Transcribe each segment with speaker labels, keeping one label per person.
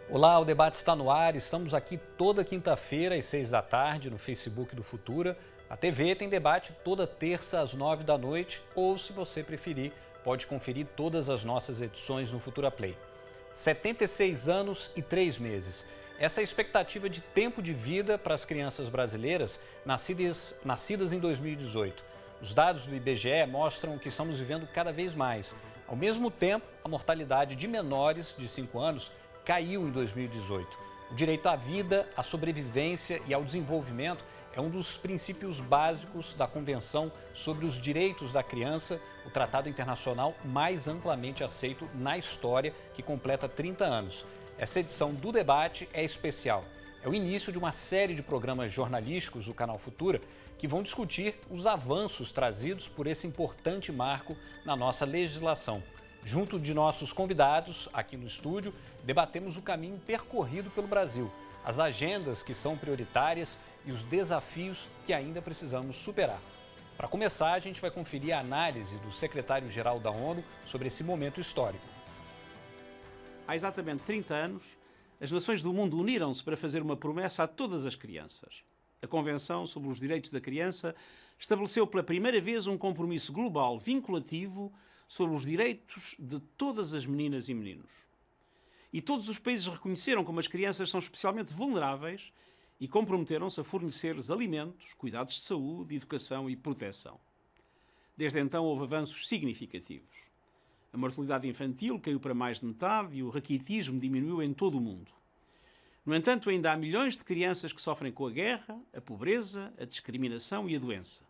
Speaker 1: Olá, o debate está no ar. Estamos aqui toda quinta-feira às 6 da tarde no Facebook do Futura. A TV tem debate toda terça às 9 da noite ou, se você preferir, pode conferir todas as nossas edições no Futura Play. 76 anos e 3 meses. Essa é a expectativa de tempo de vida para as crianças brasileiras nascidas em 2018. Os dados do IBGE mostram que estamos vivendo cada vez mais. Ao mesmo tempo, a mortalidade de menores de 5 anos caiu em 2018. O direito à vida, à sobrevivência e ao desenvolvimento é um dos princípios básicos da Convenção sobre os Direitos da Criança, o tratado internacional mais amplamente aceito na história, que completa 30 anos. Essa edição do debate é especial. É o início de uma série de programas jornalísticos do canal Futura que vão discutir os avanços trazidos por esse importante marco na nossa legislação. Junto de nossos convidados, aqui no estúdio, debatemos o caminho percorrido pelo Brasil, as agendas que são prioritárias e os desafios que ainda precisamos superar. Para começar, a gente vai conferir a análise do secretário-geral da ONU sobre esse momento histórico.
Speaker 2: Há exatamente 30 anos, as nações do mundo uniram-se para fazer uma promessa a todas as crianças. A Convenção sobre os Direitos da Criança estabeleceu pela primeira vez um compromisso global vinculativo sobre os direitos de todas as meninas e meninos. E todos os países reconheceram como as crianças são especialmente vulneráveis e comprometeram-se a fornecer-lhes alimentos, cuidados de saúde, educação e proteção. Desde então houve avanços significativos. A mortalidade infantil caiu para mais de metade e o raquitismo diminuiu em todo o mundo. No entanto, ainda há milhões de crianças que sofrem com a guerra, a pobreza, a discriminação e a doença.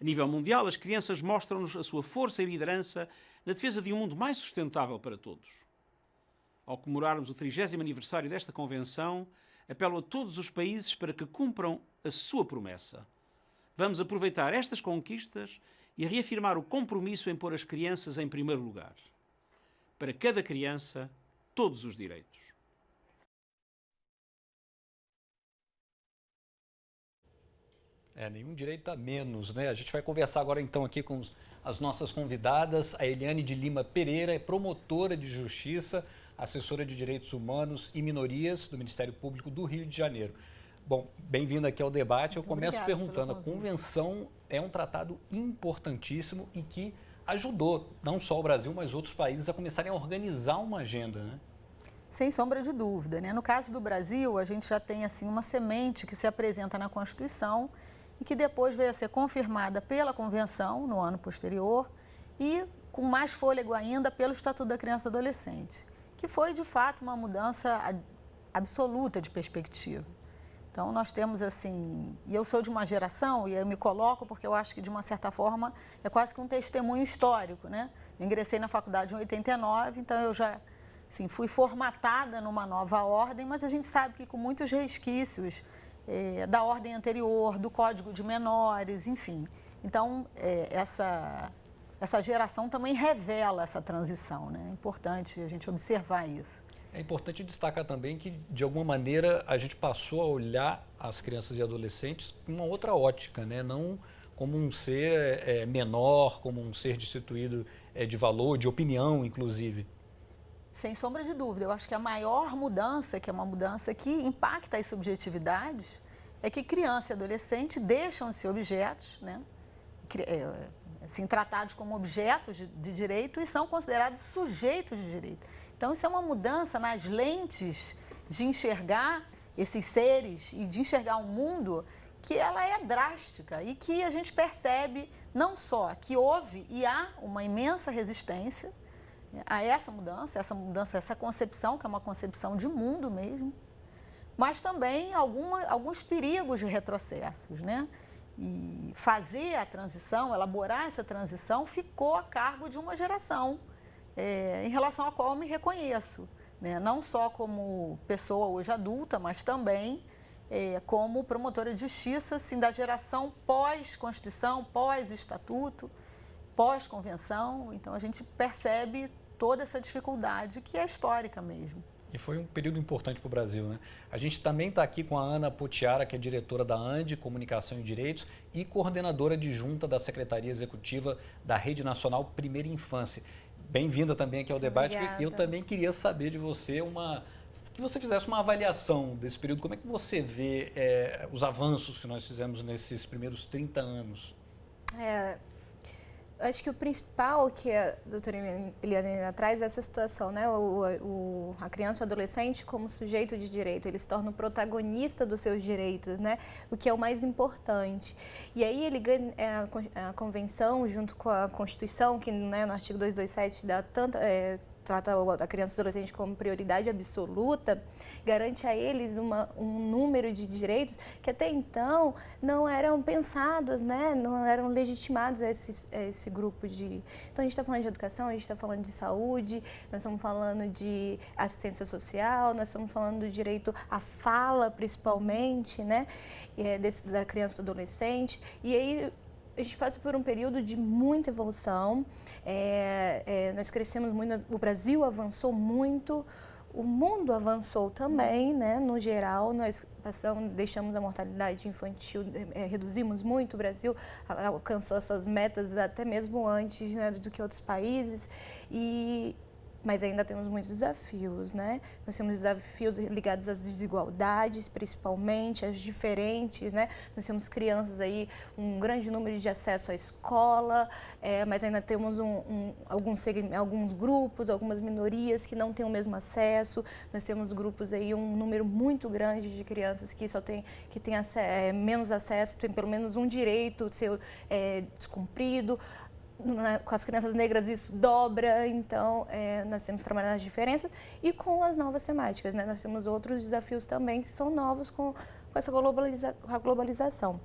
Speaker 2: A nível mundial, as crianças mostram-nos a sua força e liderança na defesa de um mundo mais sustentável para todos. Ao comemorarmos o 30º aniversário desta Convenção, apelo a todos os países para que cumpram a sua promessa. Vamos aproveitar estas conquistas e reafirmar o compromisso em pôr as crianças em primeiro lugar. Para cada criança, todos os direitos.
Speaker 1: Nenhum direito a menos, né? A gente vai conversar agora então aqui com as nossas convidadas. A Eliane de Lima Pereira é promotora de justiça, assessora de direitos humanos e minorias do Ministério Público do Rio de Janeiro. Bom, bem-vinda aqui ao debate. Eu começo perguntando, a Convenção é um tratado importantíssimo e que ajudou não só o Brasil, mas outros países a começarem a organizar uma agenda, né?
Speaker 3: Sem sombra de dúvida, né? No caso do Brasil, a gente já tem assim uma semente que se apresenta na Constituição e que depois veio a ser confirmada pela Convenção no ano posterior e com mais fôlego ainda pelo Estatuto da Criança e do Adolescente, que foi de fato uma mudança absoluta de perspectiva. Então nós temos assim, e eu sou de uma geração e eu me coloco porque eu acho que de uma certa forma é quase que um testemunho histórico, né? Eu ingressei na faculdade em 89, então eu já assim, fui formatada numa nova ordem, mas a gente sabe que com muitos resquícios da ordem anterior, do Código de Menores, enfim. Então, essa geração também revela essa transição, né? É importante a gente observar isso.
Speaker 1: É importante destacar também que, de alguma maneira, a gente passou a olhar as crianças e adolescentes com uma outra ótica, né? Não como um ser menor, como um ser destituído de valor, de opinião, inclusive.
Speaker 3: Sem sombra de dúvida, eu acho que a maior mudança, que é uma mudança que impacta as subjetividades, é que criança e adolescente deixam de ser objetos, né? Assim, tratados como objetos de direito e são considerados sujeitos de direito. Então, isso é uma mudança nas lentes de enxergar esses seres e de enxergar o mundo que ela é drástica e que a gente percebe não só que houve e há uma imensa resistência a essa mudança, essa concepção, que é uma concepção de mundo mesmo, mas também alguns perigos de retrocessos, né? E fazer a transição, elaborar essa transição, ficou a cargo de uma geração, em relação à qual eu me reconheço, né? Não só como pessoa hoje adulta, mas também como promotora de justiça, assim, da geração pós-Constituição, pós-Estatuto, pós-Convenção. Então, a gente percebe toda essa dificuldade que é histórica mesmo.
Speaker 1: E foi um período importante para o Brasil, né? A gente também está aqui com a Ana Potiara, que é diretora da ANDI, Comunicação e Direitos, e coordenadora adjunta da Secretaria Executiva da Rede Nacional Primeira Infância. Bem-vinda também aqui ao debate.
Speaker 4: Obrigada.
Speaker 1: Eu também queria saber de você que você fizesse uma avaliação desse período. Como é que você vê os avanços que nós fizemos nesses primeiros 30 anos?
Speaker 4: Eu acho que o principal que a doutora Eliane traz é essa situação, né? A criança e o adolescente como sujeito de direito, ele se torna o protagonista dos seus direitos, né? O que é o mais importante. E aí ele ganha a convenção junto com a Constituição, que, né, no artigo 227 dá trata a criança e o adolescente como prioridade absoluta, garante a eles um número de direitos que até então não eram pensados, né? Não eram legitimados a esse grupo de... Então, a gente está falando de educação, a gente está falando de saúde, nós estamos falando de assistência social, nós estamos falando do direito à fala, principalmente, né? Da criança e do adolescente. E aí, a gente passa por um período de muita evolução, nós crescemos muito, o Brasil avançou muito, o mundo avançou também, né? No geral, nós deixamos a mortalidade infantil, reduzimos muito, o Brasil alcançou as suas metas até mesmo antes, né, do que outros países, mas ainda temos muitos desafios, né? Nós temos desafios ligados às desigualdades, principalmente, às diferentes, né? Nós temos crianças aí, um grande número de acesso à escola, mas ainda temos alguns grupos, algumas minorias que não têm o mesmo acesso. Nós temos grupos aí, um número muito grande de crianças que têm menos acesso, tem pelo menos um direito seu descumprido. Com as crianças negras isso dobra, então nós temos que trabalhar nas diferenças e com as novas temáticas, né? Nós temos outros desafios também que são novos com essa globalização.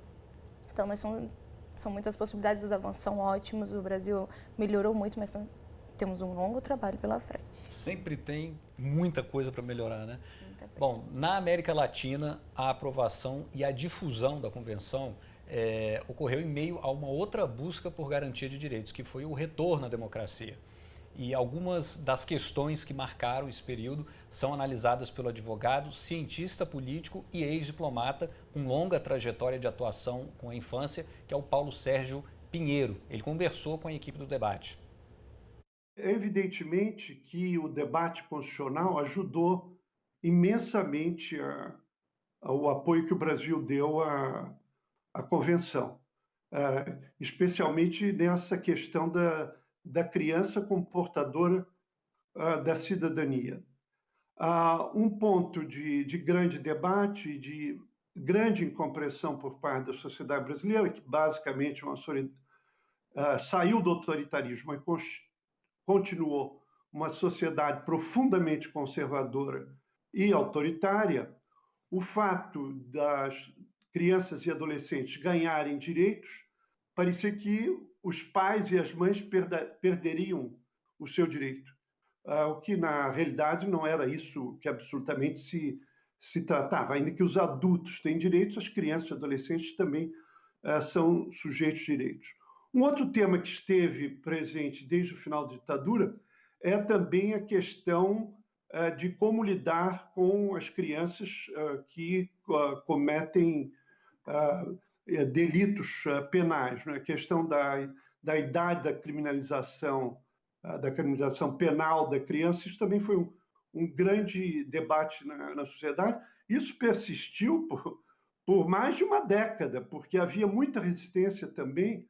Speaker 4: Então, são muitas possibilidades, os avanços são ótimos, o Brasil melhorou muito, mas temos um longo trabalho pela frente.
Speaker 1: Sempre tem muita coisa para melhorar, né? Bom, na América Latina, a aprovação e a difusão da Convenção ocorreu em meio a uma outra busca por garantia de direitos, que foi o retorno à democracia. E algumas das questões que marcaram esse período são analisadas pelo advogado, cientista político e ex-diplomata com longa trajetória de atuação com a infância, que é o Paulo Sérgio Pinheiro. Ele conversou com a equipe do debate.
Speaker 5: É evidentemente que o debate constitucional ajudou imensamente o apoio que o Brasil deu à Convenção, especialmente nessa questão da criança como portadora da cidadania. Um ponto de grande debate, de grande incompreensão por parte da sociedade brasileira, que basicamente saiu do autoritarismo e continuou uma sociedade profundamente conservadora e autoritária. O fato das crianças e adolescentes ganharem direitos, parecia que os pais e as mães perderiam o seu direito, o que na realidade não era isso que absolutamente se tratava. Ainda que os adultos têm direitos, as crianças e adolescentes também são sujeitos de direitos. Um outro tema que esteve presente desde o final da ditadura é também a questão de como lidar com as crianças que cometem delitos penais, né? A questão da idade da criminalização penal da criança, isso também foi um grande debate na sociedade. Isso persistiu por mais de uma década, porque havia muita resistência também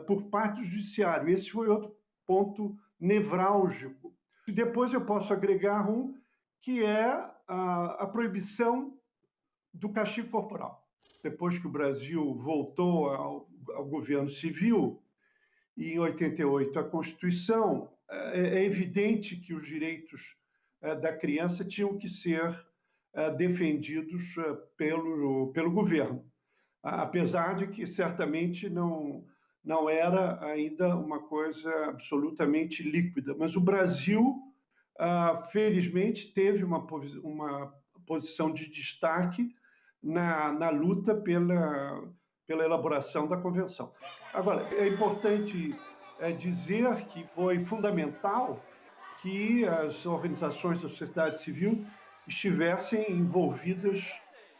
Speaker 5: por parte do judiciário. Esse foi outro ponto nevrálgico. E depois eu posso agregar que é a proibição do castigo corporal. Depois que o Brasil voltou ao governo civil, e em 88 a Constituição, é evidente que os direitos da criança tinham que ser defendidos pelo governo, apesar de que certamente não era ainda uma coisa absolutamente líquida. Mas o Brasil, felizmente, teve uma posição de destaque na luta pela elaboração da Convenção. Agora, é importante dizer que foi fundamental que as organizações da sociedade civil estivessem envolvidas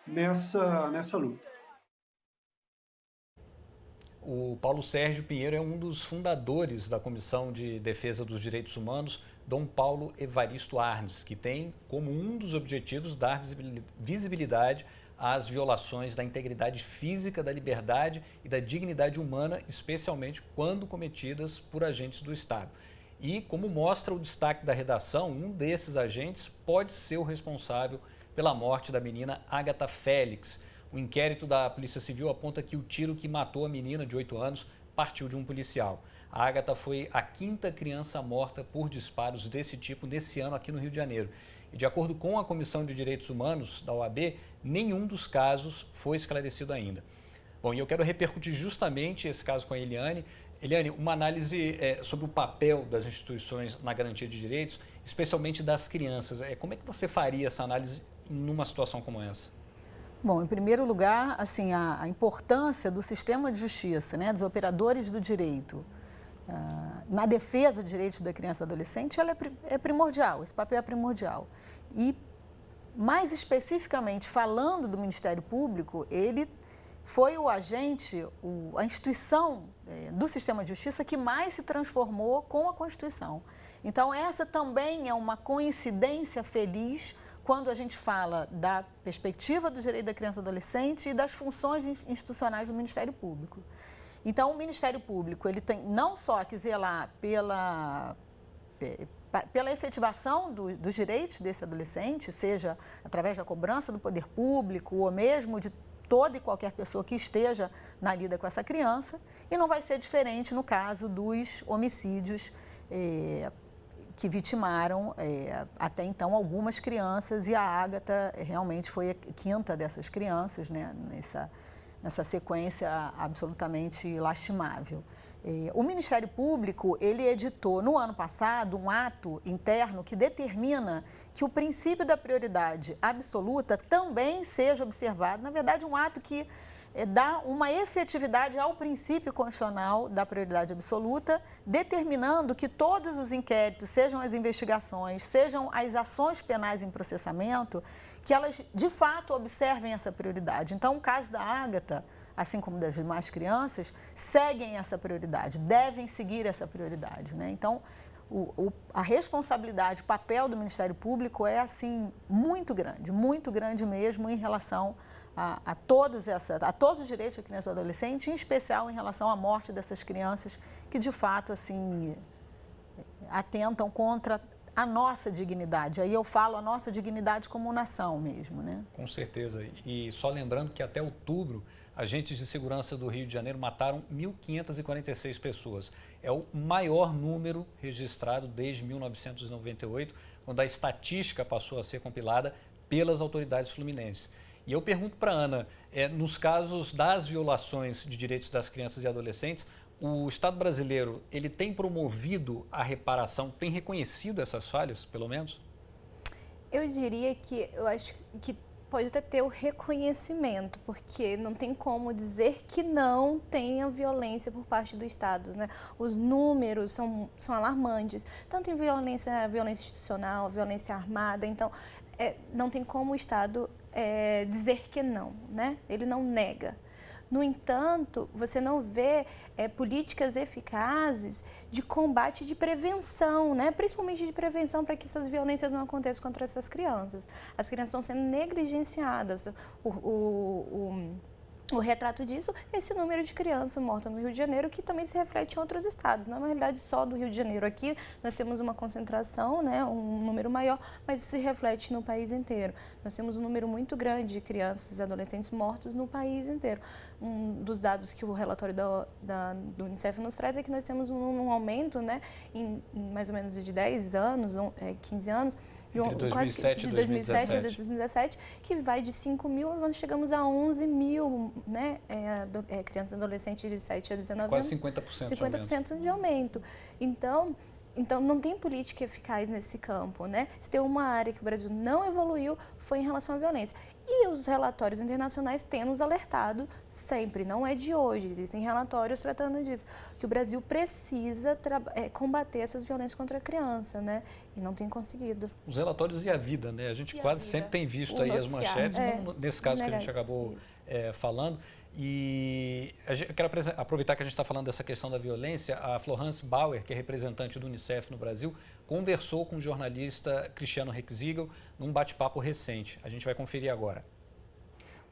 Speaker 5: nessa luta.
Speaker 1: O Paulo Sérgio Pinheiro é um dos fundadores da Comissão de Defesa dos Direitos Humanos, Dom Paulo Evaristo Arnes, que tem como um dos objetivos dar visibilidade às violações da integridade física, da liberdade e da dignidade humana, especialmente quando cometidas por agentes do Estado. E, como mostra o destaque da redação, um desses agentes pode ser o responsável pela morte da menina Agatha Félix. O inquérito da Polícia Civil aponta que o tiro que matou a menina de 8 anos partiu de um policial. A Agatha foi a 5ª criança morta por disparos desse tipo nesse ano aqui no Rio de Janeiro. E de acordo com a Comissão de Direitos Humanos da OAB, nenhum dos casos foi esclarecido ainda. Bom, e eu quero repercutir justamente esse caso com a Eliane. Eliane, uma análise sobre o papel das instituições na garantia de direitos, especialmente das crianças. Como é que você faria essa análise numa situação como essa?
Speaker 3: Bom, em primeiro lugar, assim, a importância do sistema de justiça, né, dos operadores do direito, na defesa de direitos da criança e do adolescente, ela é primordial, esse papel é primordial. E, mais especificamente, falando do Ministério Público, ele foi o agente, a instituição do sistema de justiça que mais se transformou com a Constituição. Então, essa também é uma coincidência feliz quando a gente fala da perspectiva do direito da criança e do adolescente e das funções institucionais do Ministério Público. Então, o Ministério Público, ele tem não só que zelar pela efetivação dos direitos desse adolescente, seja através da cobrança do poder público ou mesmo de toda e qualquer pessoa que esteja na lida com essa criança, e não vai ser diferente no caso dos homicídios que vitimaram até então algumas crianças, e a Agatha realmente foi a 5ª dessas crianças, né, nessa sequência absolutamente lastimável. O Ministério Público, ele editou no ano passado um ato interno que determina que o princípio da prioridade absoluta também seja observado. Na verdade, um ato que dá uma efetividade ao princípio constitucional da prioridade absoluta, determinando que todos os inquéritos, sejam as investigações, sejam as ações penais em processamento, que elas de fato observem essa prioridade. Então, o caso da Agatha, assim como das demais crianças, seguem essa prioridade, devem seguir essa prioridade, né? Então, a responsabilidade, o papel do Ministério Público é, assim, muito grande mesmo em relação a todos os direitos da criança e do adolescente, em especial em relação à morte dessas crianças que, de fato, assim, atentam contra a nossa dignidade. Aí eu falo a nossa dignidade como nação mesmo, né?
Speaker 1: Com certeza. E só lembrando que até outubro, agentes de segurança do Rio de Janeiro mataram 1.546 pessoas. É o maior número registrado desde 1998, quando a estatística passou a ser compilada pelas autoridades fluminenses. E eu pergunto para a Ana, nos casos das violações de direitos das crianças e adolescentes, o Estado brasileiro, ele tem promovido a reparação, tem reconhecido essas falhas, pelo menos?
Speaker 4: Eu diria que, eu acho que pode até ter o reconhecimento, porque não tem como dizer que não tenha violência por parte do Estado, né? Os números são alarmantes, tanto em violência institucional, violência armada, então não tem como o Estado dizer que não, né? Ele não nega. No entanto, você não vê políticas eficazes de combate e de prevenção, né? Principalmente de prevenção para que essas violências não aconteçam contra essas crianças. As crianças estão sendo negligenciadas. O retrato disso é esse número de crianças mortas no Rio de Janeiro, que também se reflete em outros estados. Não é uma realidade só do Rio de Janeiro. Aqui nós temos uma concentração, né, um número maior, mas isso se reflete no país inteiro. Nós temos um número muito grande de crianças e adolescentes mortos no país inteiro. Um dos dados que o relatório do Unicef nos traz é que nós temos um aumento, né, em mais ou menos de 10 anos, 15 anos,
Speaker 1: de 2007 e
Speaker 4: 2017, que vai de 5 mil, nós chegamos a 11 mil, né, crianças e adolescentes de 7 a 19
Speaker 1: Quase
Speaker 4: anos.
Speaker 1: 50%
Speaker 4: 50% de aumento. Então, Então, não tem política eficaz nesse campo, né? Se tem uma área que o Brasil não evoluiu, foi em relação à violência. E os relatórios internacionais têm nos alertado sempre, não é de hoje, existem relatórios tratando disso, que o Brasil precisa combater essas violências contra a criança, né? E não tem conseguido.
Speaker 1: Os relatórios e a vida, né? A gente quase sempre tem visto aí as manchetes, nesse caso que a gente acabou falando. E eu quero aproveitar que a gente está falando dessa questão da violência. A Florence Bauer, que é representante do Unicef no Brasil, conversou com o jornalista Cristiano Rexigel num bate-papo recente. A gente vai conferir agora.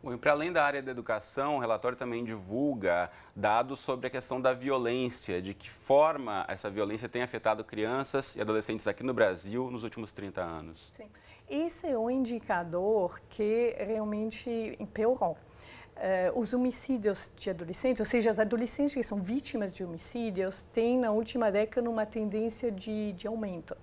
Speaker 6: Bom, para além da área da educação, o relatório também divulga dados sobre a questão da violência, de que forma essa violência tem afetado crianças e adolescentes aqui no Brasil nos últimos 30 anos.
Speaker 7: Sim. Esse é um indicador que realmente piorou. Os homicídios de adolescentes, ou seja, os adolescentes que são vítimas de homicídios, têm na última década uma tendência de aumento.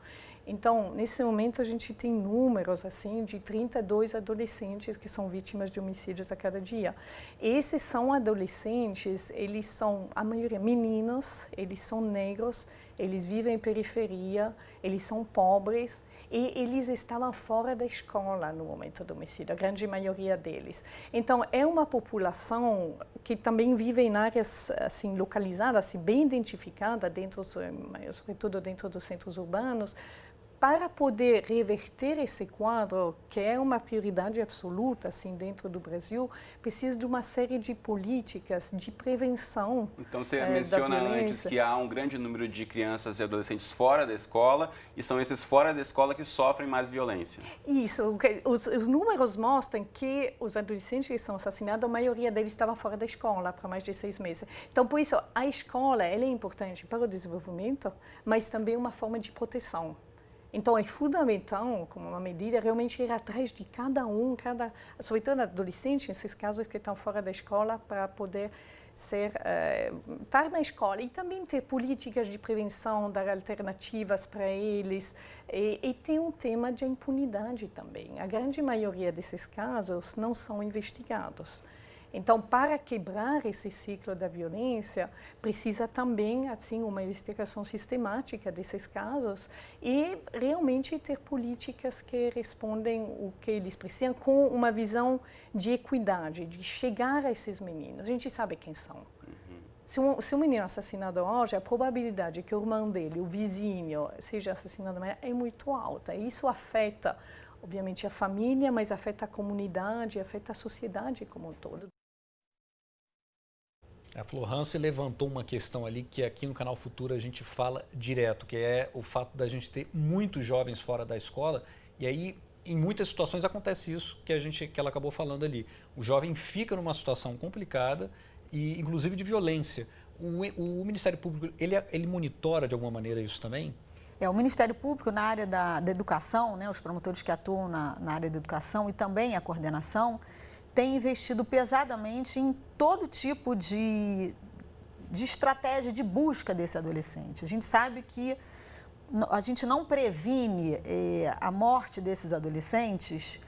Speaker 7: Então, nesse momento, a gente tem números assim de 32 adolescentes que são vítimas de homicídios a cada dia. Esses são adolescentes, eles são, a maioria, meninos, eles são negros, eles vivem em periferia, eles são pobres e eles estavam fora da escola no momento do homicídio, a grande maioria deles. Então, é uma população que também vive em áreas assim, localizadas, assim, bem identificadas, sobretudo dentro dos centros urbanos. Para poder reverter esse quadro, que é uma prioridade absoluta assim, dentro do Brasil, precisa de uma série de políticas de prevenção.
Speaker 6: Então, você menciona antes que há um grande número de crianças e adolescentes fora da escola, e são esses fora da escola que sofrem mais violência.
Speaker 7: Isso, os números mostram que os adolescentes que são assassinados, a maioria deles estava fora da escola por mais de 6 meses. Então, por isso, a escola ela é importante para o desenvolvimento, mas também uma forma de proteção. Então, é fundamental, como uma medida, realmente ir atrás de cada um, sobretudo adolescentes, nesses casos que estão fora da escola, para poder estar na escola e também ter políticas de prevenção, dar alternativas para eles. E tem um tema de impunidade também. A grande maioria desses casos não são investigados. Então, para quebrar esse ciclo da violência, precisa também, assim, uma investigação sistemática desses casos e realmente ter políticas que respondem o que eles precisam com uma visão de equidade, de chegar a esses meninos. A gente sabe quem são. Se um menino é assassinado hoje, a probabilidade que o irmão dele, o vizinho, seja assassinado amanhã é muito alta. E isso afeta, obviamente, a família, mas afeta a comunidade, afeta a sociedade como um todo.
Speaker 1: A Florence levantou uma questão ali que aqui no Canal Futuro a gente fala direto, que é o fato da gente ter muitos jovens fora da escola e aí em muitas situações acontece isso que ela acabou falando ali. O jovem fica numa situação complicada e inclusive de violência. O Ministério Público, ele monitora de alguma maneira isso também?
Speaker 3: O Ministério Público na área da educação, né, os promotores que atuam na área da educação e também a coordenação, tem investido pesadamente em todo tipo de estratégia de busca desse adolescente. A gente sabe que a gente não previne a morte desses adolescentes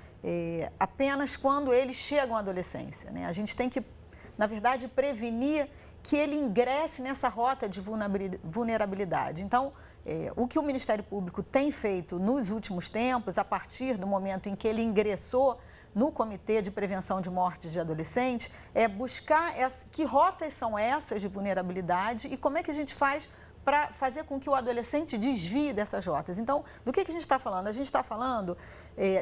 Speaker 3: apenas quando eles chegam à adolescência, né? A gente tem que, na verdade, prevenir que ele ingresse nessa rota de vulnerabilidade. Então, o que o Ministério Público tem feito nos últimos tempos, a partir do momento em que ele ingressou no Comitê de Prevenção de Mortes de Adolescentes, é buscar que rotas são essas de vulnerabilidade e como é que a gente faz para fazer com que o adolescente desvie dessas rotas. Então, do que a gente está falando? A gente está falando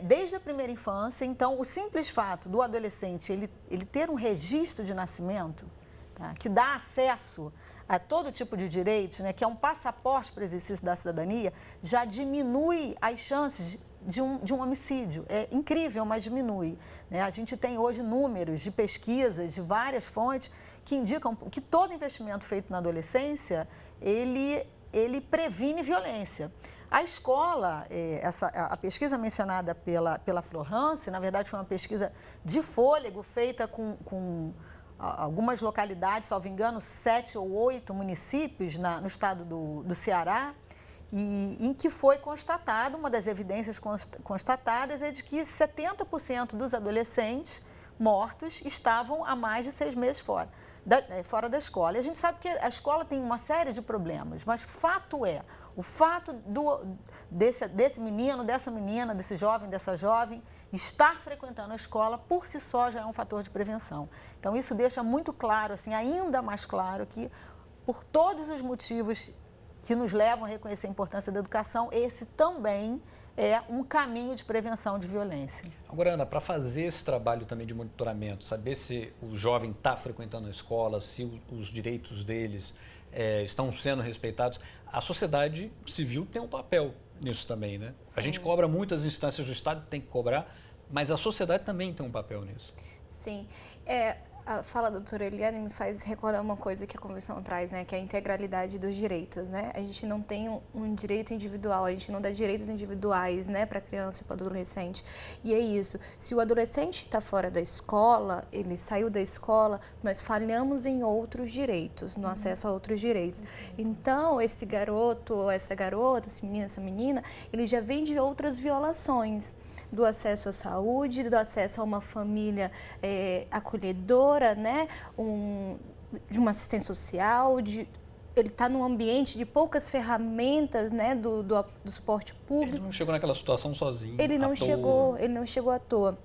Speaker 3: desde a primeira infância. Então, o simples fato do adolescente ele ter um registro de nascimento, tá, que dá acesso a todo tipo de direitos, né, que é um passaporte para o exercício da cidadania, já diminui as chances de um homicídio. É incrível, mas diminui, né? A gente tem hoje números de pesquisas de várias fontes que indicam que todo investimento feito na adolescência, ele previne violência. A escola, a pesquisa mencionada pela Florence, na verdade foi uma pesquisa de fôlego feita com algumas localidades, salvo engano, 7 ou 8 municípios no estado do Ceará, e em que foi constatado, uma das evidências constatadas é de que 70% dos adolescentes mortos estavam há mais de 6 meses fora. fora da escola. E a gente sabe que a escola tem uma série de problemas, mas o fato desse menino, dessa menina, desse jovem, dessa jovem, estar frequentando a escola, por si só, já é um fator de prevenção. Então, isso deixa muito claro, assim, ainda mais claro, que por todos os motivos que nos levam a reconhecer a importância da educação, esse também é um caminho de prevenção de violência.
Speaker 1: Agora, Ana, para fazer esse trabalho também de monitoramento, saber se o jovem está frequentando a escola, se os direitos deles estão sendo respeitados, a sociedade civil tem um papel nisso também, né? Sim. A gente cobra muitas instâncias do Estado, tem que cobrar, mas a sociedade também tem um papel nisso.
Speaker 4: Sim. A fala da doutora Eliane me faz recordar uma coisa que a Convenção traz, né, que é a integralidade dos direitos, né? A gente não tem um direito individual, a gente não dá direitos individuais, né, para a criança e para o adolescente. E é isso, se o adolescente está fora da escola, ele saiu da escola, nós falhamos em outros direitos, no acesso a outros direitos. Então, esse garoto ou essa garota, esse menino, essa menina, ele já vem de outras violações, do acesso à saúde, do acesso a uma família acolhedora, né? De uma assistência social, ele está num ambiente de poucas ferramentas, né? do suporte público.
Speaker 1: Ele não chegou naquela situação sozinho.
Speaker 4: Ele não chegou à toa.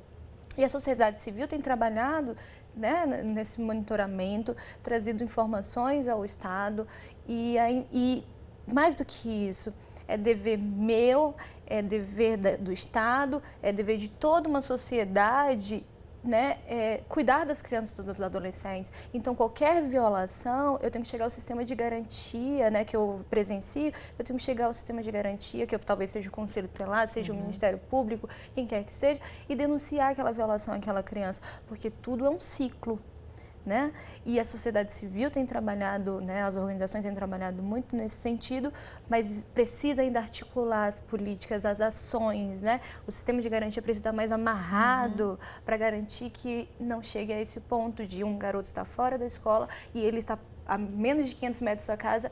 Speaker 4: E a sociedade civil tem trabalhado, né, nesse monitoramento, trazido informações ao Estado e mais do que isso, é dever meu, é dever do Estado, é dever de toda uma sociedade, né, cuidar das crianças e dos adolescentes. Então, qualquer violação, eu tenho que chegar ao sistema de garantia, né, que eu presencio, eu tenho que chegar ao sistema de garantia, que talvez seja o Conselho Tutelar, seja o Ministério Público, quem quer que seja, e denunciar aquela violação àquela criança, porque tudo é um ciclo. Né? E a sociedade civil tem trabalhado, né, as organizações têm trabalhado muito nesse sentido, mas precisa ainda articular as políticas, as ações, né? O sistema de garantia precisa estar mais amarrado para garantir que não chegue a esse ponto de um garoto estar fora da escola e ele está a menos de 500 metros da sua casa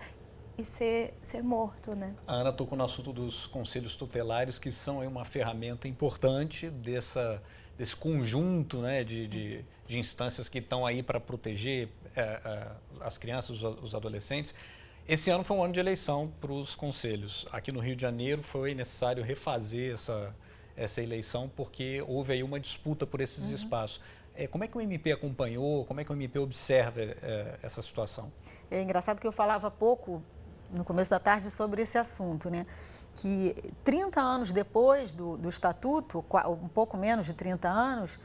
Speaker 4: e ser morto, né?
Speaker 1: A Ana tocou no assunto dos conselhos tutelares, que são uma ferramenta importante desse conjunto, né, de instâncias que estão aí para proteger as crianças, os adolescentes. Esse ano foi um ano de eleição para os conselhos. Aqui no Rio de Janeiro foi necessário refazer essa eleição porque houve aí uma disputa por esses espaços. Como é que o MP acompanhou, como é que o MP observa essa situação?
Speaker 3: É engraçado que eu falava pouco no começo da tarde sobre esse assunto, né? Que 30 anos depois do Estatuto, um pouco menos de 30 anos,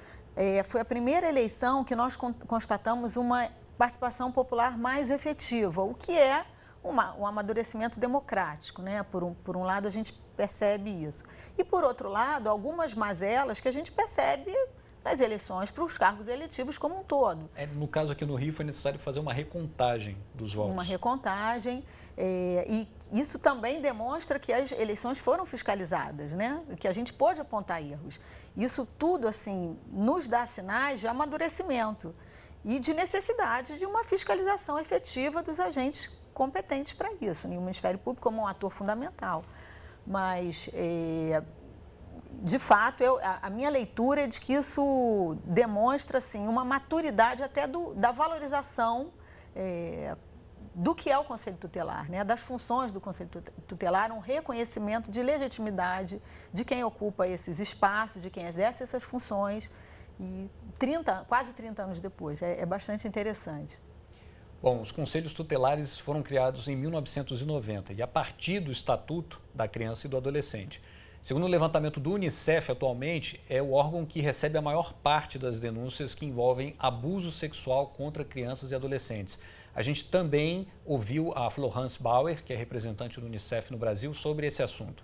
Speaker 3: foi a primeira eleição que nós constatamos uma participação popular mais efetiva, o que é um amadurecimento democrático, né? Por um lado, a gente percebe isso. E, por outro lado, algumas mazelas que a gente percebe nas eleições para os cargos eletivos como um todo.
Speaker 1: No caso aqui no Rio, foi necessário fazer uma recontagem dos votos.
Speaker 3: Uma recontagem, e isso também demonstra que as eleições foram fiscalizadas, né? Que a gente pôde apontar erros. Isso tudo, assim, nos dá sinais de amadurecimento e de necessidade de uma fiscalização efetiva dos agentes competentes para isso, né? O Ministério Público como um ator fundamental. Mas, de fato, a minha leitura é de que isso demonstra, assim, uma maturidade até da valorização do que é o Conselho Tutelar, né? Das funções do Conselho Tutelar, um reconhecimento de legitimidade de quem ocupa esses espaços, de quem exerce essas funções, e quase 30 anos depois, é bastante interessante.
Speaker 1: Bom, os Conselhos Tutelares foram criados em 1990 e a partir do Estatuto da Criança e do Adolescente. Segundo o levantamento do Unicef, atualmente, é o órgão que recebe a maior parte das denúncias que envolvem abuso sexual contra crianças e adolescentes. A gente também ouviu a Florence Bauer, que é representante do Unicef no Brasil, sobre esse assunto.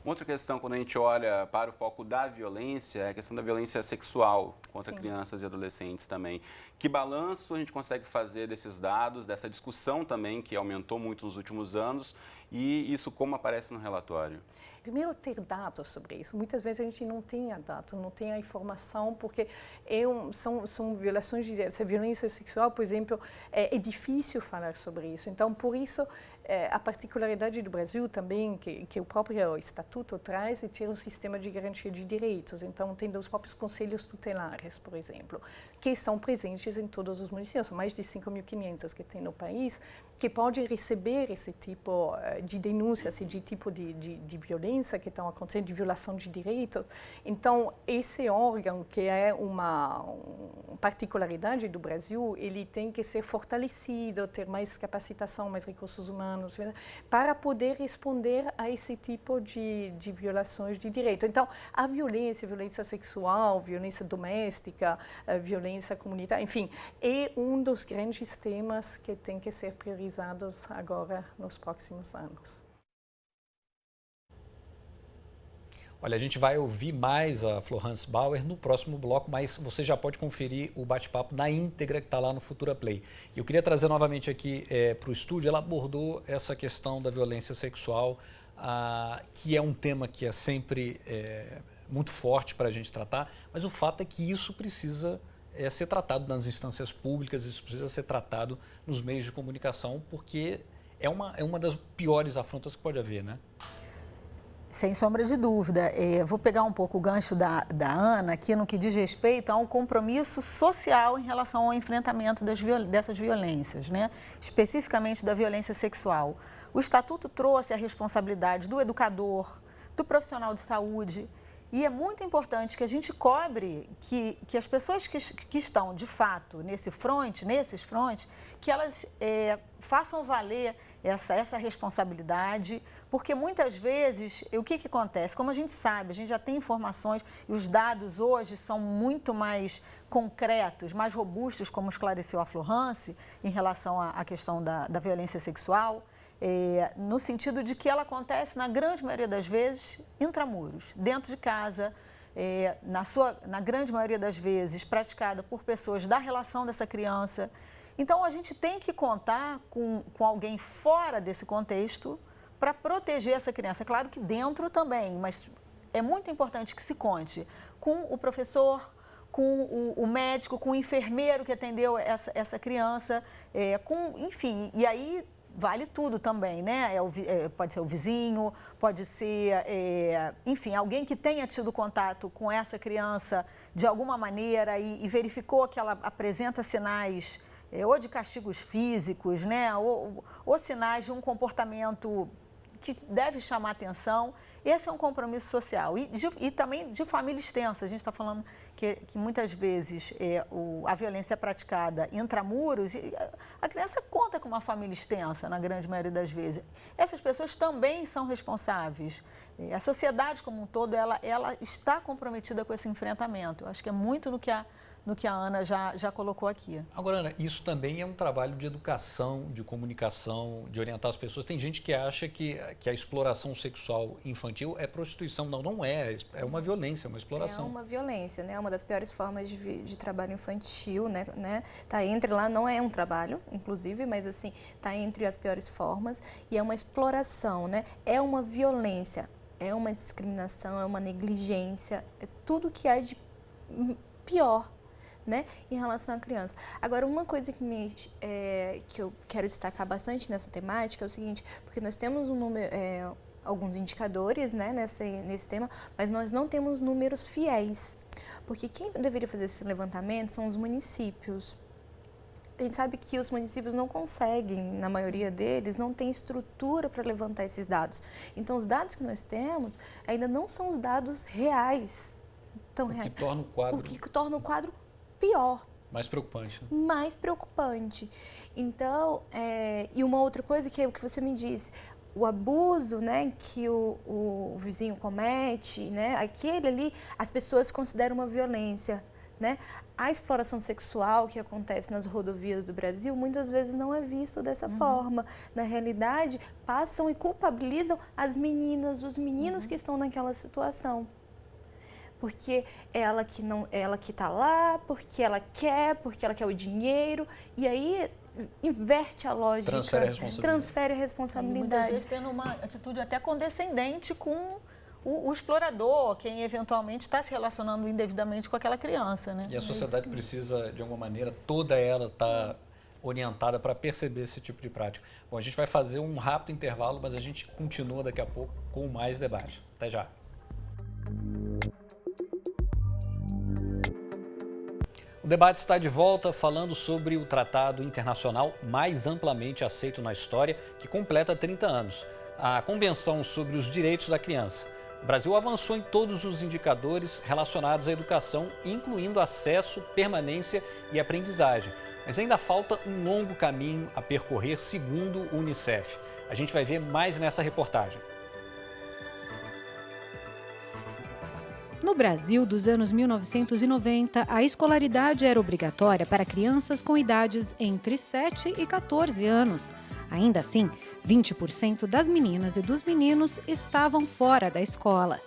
Speaker 6: Outra questão, quando a gente olha para o foco da violência, é a questão da violência sexual contra crianças e adolescentes também. Que balanço a gente consegue fazer desses dados, dessa discussão também, que aumentou muito nos últimos anos, e isso como aparece no relatório?
Speaker 7: Primeiro, ter dados sobre isso. Muitas vezes a gente não tem dados, não tem a informação, porque são violações de direitos. A violência sexual, por exemplo, é difícil falar sobre isso. Então, por isso, a particularidade do Brasil também, que o próprio Estatuto traz, é ter um sistema de garantia de direitos. Então, tem os próprios conselhos tutelares, por exemplo, que são presentes em todos os municípios. São mais de 5.500 que tem no país, que podem receber esse tipo de denúncias, esse tipo de violência que estão acontecendo, de violação de direitos. Então, esse órgão, que é uma particularidade do Brasil, ele tem que ser fortalecido, ter mais capacitação, mais recursos humanos, para poder responder a esse tipo de violações de direito. Então, a violência sexual, violência doméstica, violência comunitária, enfim, é um dos grandes temas que tem que ser priorizados agora nos próximos anos.
Speaker 1: Olha, a gente vai ouvir mais a Florence Bauer no próximo bloco, mas você já pode conferir o bate-papo na íntegra que está lá no Futura Play. E eu queria trazer novamente aqui para o estúdio, ela abordou essa questão da violência sexual, que é um tema que é sempre muito forte para a gente tratar, mas o fato é que isso precisa ser tratado nas instâncias públicas, isso precisa ser tratado nos meios de comunicação, porque é uma das piores afrontas que pode haver, né?
Speaker 3: Sem sombra de dúvida. Vou pegar um pouco o gancho da Ana aqui no que diz respeito a um compromisso social em relação ao enfrentamento dessas violências, né? Especificamente da violência sexual. O Estatuto trouxe a responsabilidade do educador, do profissional de saúde, e é muito importante que a gente cobre que as pessoas que estão, de fato, nesses frontes, que elas façam valer essa responsabilidade, porque muitas vezes, o que acontece? Como a gente sabe, a gente já tem informações e os dados hoje são muito mais concretos, mais robustos, como esclareceu a Florence, em relação à questão da violência sexual, no sentido de que ela acontece, na grande maioria das vezes, intramuros, dentro de casa, na grande maioria das vezes, praticada por pessoas da relação dessa criança. Então, a gente tem que contar com alguém fora desse contexto para proteger essa criança. É claro que dentro também, mas é muito importante que se conte com o professor, com o médico, com o enfermeiro que atendeu essa criança, enfim, e aí vale tudo também, né? Pode ser o vizinho, pode ser, enfim, alguém que tenha tido contato com essa criança de alguma maneira e verificou que ela apresenta sinais ou de castigos físicos, né? Ou sinais de um comportamento que deve chamar atenção. Esse é um compromisso social e também de família extensa. A gente está falando que muitas vezes a violência é praticada intramuros e a criança conta com uma família extensa, na grande maioria das vezes. Essas pessoas também são responsáveis. A sociedade como um todo, ela está comprometida com esse enfrentamento. Eu acho que é muito no que a Ana já colocou aqui. Agora,
Speaker 1: Ana, isso também é um trabalho de educação, de comunicação, de orientar as pessoas. Tem gente que acha que a exploração sexual infantil é prostituição. Não é. É uma violência, é uma exploração.
Speaker 4: É uma violência, né? É uma das piores formas de trabalho infantil, né? Tá entre lá, não é um trabalho, inclusive, mas assim, tá entre as piores formas e é uma exploração, né? É uma violência, é uma discriminação, é uma negligência, é tudo que há de pior, né, em relação à criança. Agora, uma coisa que eu quero destacar bastante nessa temática é o seguinte, porque nós temos alguns indicadores, né, nesse tema, mas nós não temos números fiéis, porque quem deveria fazer esse levantamento são os municípios. A gente sabe que os municípios não conseguem, na maioria deles, não tem estrutura para levantar esses dados. Então, os dados que nós temos ainda não são os dados reais.
Speaker 1: O
Speaker 4: que torna o quadro pior.
Speaker 1: Mais preocupante. Né?
Speaker 4: Mais preocupante. Então, e uma outra coisa que é o que você me disse, o abuso, né, que o vizinho comete, né, aquele ali, as pessoas consideram uma violência, né? A exploração sexual que acontece nas rodovias do Brasil muitas vezes não é visto dessa forma. Na realidade, passam e culpabilizam as meninas, os meninos que estão naquela situação. Porque ela que está lá, porque ela quer o dinheiro. E aí inverte a lógica, transfere a responsabilidade.
Speaker 3: Muitas vezes tendo uma atitude até condescendente com o explorador, quem eventualmente está se relacionando indevidamente com aquela criança, né?
Speaker 1: E a sociedade precisa, de alguma maneira, toda ela estar orientada para perceber esse tipo de prática. Bom, a gente vai fazer um rápido intervalo, mas a gente continua daqui a pouco com mais debate. Até já. O debate está de volta falando sobre o tratado internacional mais amplamente aceito na história, que completa 30 anos, a Convenção sobre os Direitos da Criança. O Brasil avançou em todos os indicadores relacionados à educação, incluindo acesso, permanência e aprendizagem. Mas ainda falta um longo caminho a percorrer, segundo o Unicef. A gente vai ver mais nessa reportagem.
Speaker 8: No Brasil, dos anos 1990, a escolaridade era obrigatória para crianças com idades entre 7 e 14 anos. Ainda assim, 20% das meninas e dos meninos estavam fora da escola.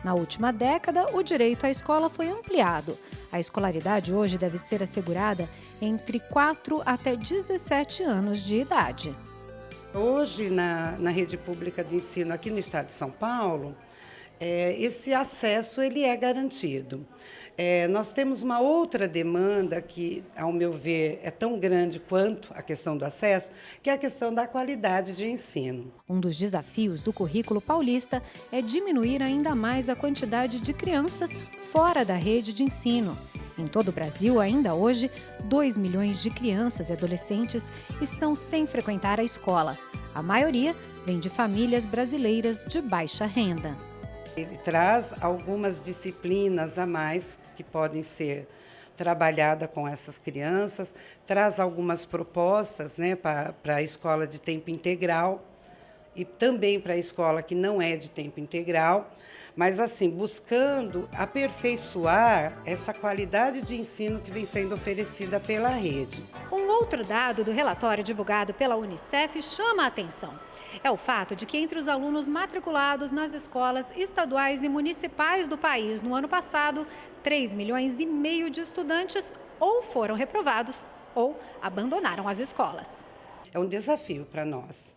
Speaker 8: Na última década, o direito à escola foi ampliado. A escolaridade hoje deve ser assegurada entre 4 até 17 anos de idade.
Speaker 9: Hoje, na rede pública de ensino aqui no estado de São Paulo, esse acesso ele é garantido. Nós temos uma outra demanda que, ao meu ver, é tão grande quanto a questão do acesso, que é a questão da qualidade de ensino.
Speaker 8: Um dos desafios do currículo paulista é diminuir ainda mais a quantidade de crianças fora da rede de ensino. Em todo o Brasil, ainda hoje, 2 milhões de crianças e adolescentes estão sem frequentar a escola. A maioria vem de famílias brasileiras de baixa renda.
Speaker 9: Ele traz algumas disciplinas a mais que podem ser trabalhadas com essas crianças, traz algumas propostas, né, para a escola de tempo integral e também para a escola que não é de tempo integral, mas assim, buscando aperfeiçoar essa qualidade de ensino que vem sendo oferecida pela rede.
Speaker 8: Um outro dado do relatório divulgado pela Unicef chama a atenção. É o fato de que entre os alunos matriculados nas escolas estaduais e municipais do país no ano passado, 3,5 milhões de estudantes ou foram reprovados ou abandonaram as escolas.
Speaker 9: É um desafio para nós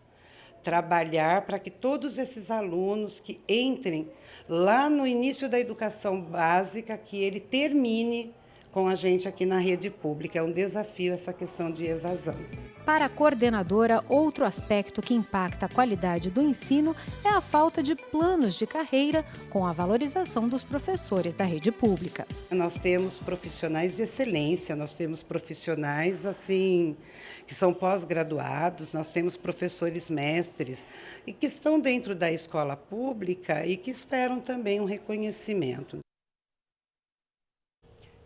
Speaker 9: trabalhar para que todos esses alunos que entrem lá no início da educação básica, que ele termine com a gente aqui na rede pública. É um desafio essa questão de evasão.
Speaker 8: Para a coordenadora, outro aspecto que impacta a qualidade do ensino é a falta de planos de carreira com a valorização dos professores da rede pública.
Speaker 9: Nós temos profissionais de excelência, nós temos profissionais assim que são pós-graduados, nós temos professores mestres e que estão dentro da escola pública e que esperam também um reconhecimento.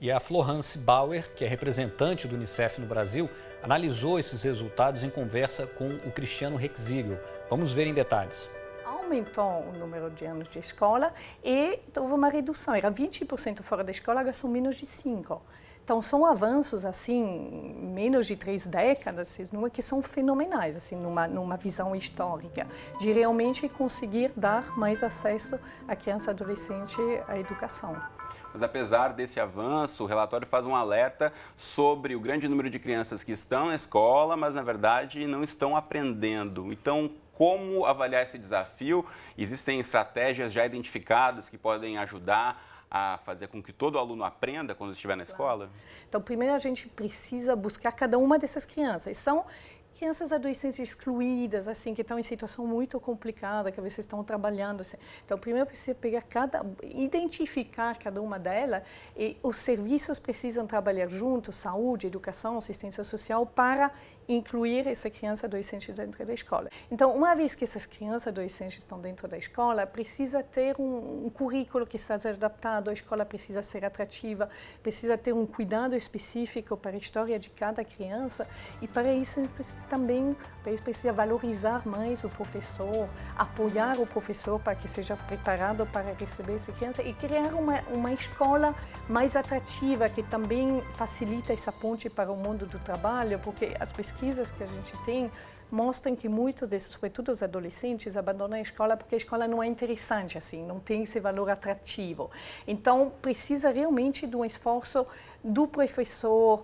Speaker 1: E a Florence Bauer, que é representante do Unicef no Brasil, analisou esses resultados em conversa com o Cristiano Rexigel. Vamos ver em detalhes.
Speaker 7: Aumentou o número de anos de escola e houve uma redução. Era 20% fora da escola, agora são menos de 5%. Então, são avanços, assim, menos de 3 décadas, que são fenomenais, assim, numa visão histórica, de realmente conseguir dar mais acesso à criança e adolescente à educação.
Speaker 6: Mas apesar desse avanço, o relatório faz um alerta sobre o grande número de crianças que estão na escola, mas na verdade não estão aprendendo. Então, como avaliar esse desafio? Existem estratégias já identificadas que podem ajudar a fazer com que todo aluno aprenda quando estiver na escola?
Speaker 7: Então, primeiro a gente precisa buscar cada uma dessas crianças. São crianças adolescentes excluídas, assim, que estão em situação muito complicada, que às vezes estão trabalhando. Assim. Então, primeiro precisa identificar cada uma delas e os serviços precisam trabalhar juntos, saúde, educação, assistência social, para incluir essa criança adolescente dentro da escola. Então, uma vez que essas crianças adolescentes estão dentro da escola, precisa ter um currículo que seja adaptado, a escola precisa ser atrativa, precisa ter um cuidado específico para a história de cada criança e para isso a gente precisa valorizar mais o professor, apoiar o professor para que seja preparado para receber essa criança e criar uma escola mais atrativa que também facilita essa ponte para o mundo do trabalho, porque as pessoas pesquisas que a gente tem mostram que muitos desses, sobretudo os adolescentes, abandonam a escola porque a escola não é interessante assim, não tem esse valor atrativo. Então, precisa realmente de um esforço do professor,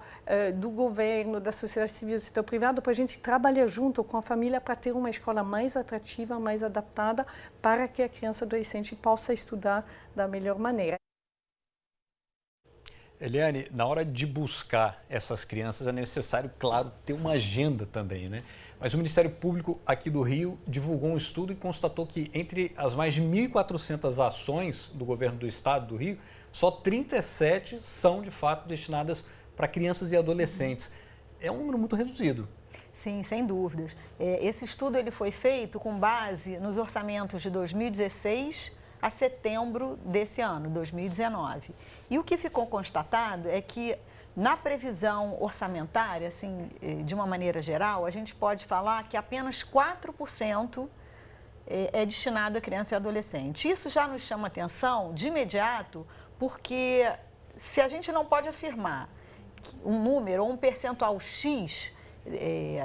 Speaker 7: do governo, da sociedade civil, do setor privado, para a gente trabalhar junto com a família para ter uma escola mais atrativa, mais adaptada, para que a criança e o adolescente possa estudar da melhor maneira.
Speaker 1: Eliane, na hora de buscar essas crianças é necessário, claro, ter uma agenda também, né? Mas o Ministério Público aqui do Rio divulgou um estudo e constatou que entre as mais de 1.400 ações do governo do estado do Rio, só 37 são de fato destinadas para crianças e adolescentes. É um número muito reduzido.
Speaker 3: Sim, sem dúvidas. Esse estudo ele foi feito com base nos orçamentos de 2016 a setembro desse ano, 2019. E o que ficou constatado é que na previsão orçamentária, assim, de uma maneira geral, a gente pode falar que apenas 4% é destinado a criança e adolescente. Isso já nos chama atenção de imediato, porque se a gente não pode afirmar um número ou um percentual X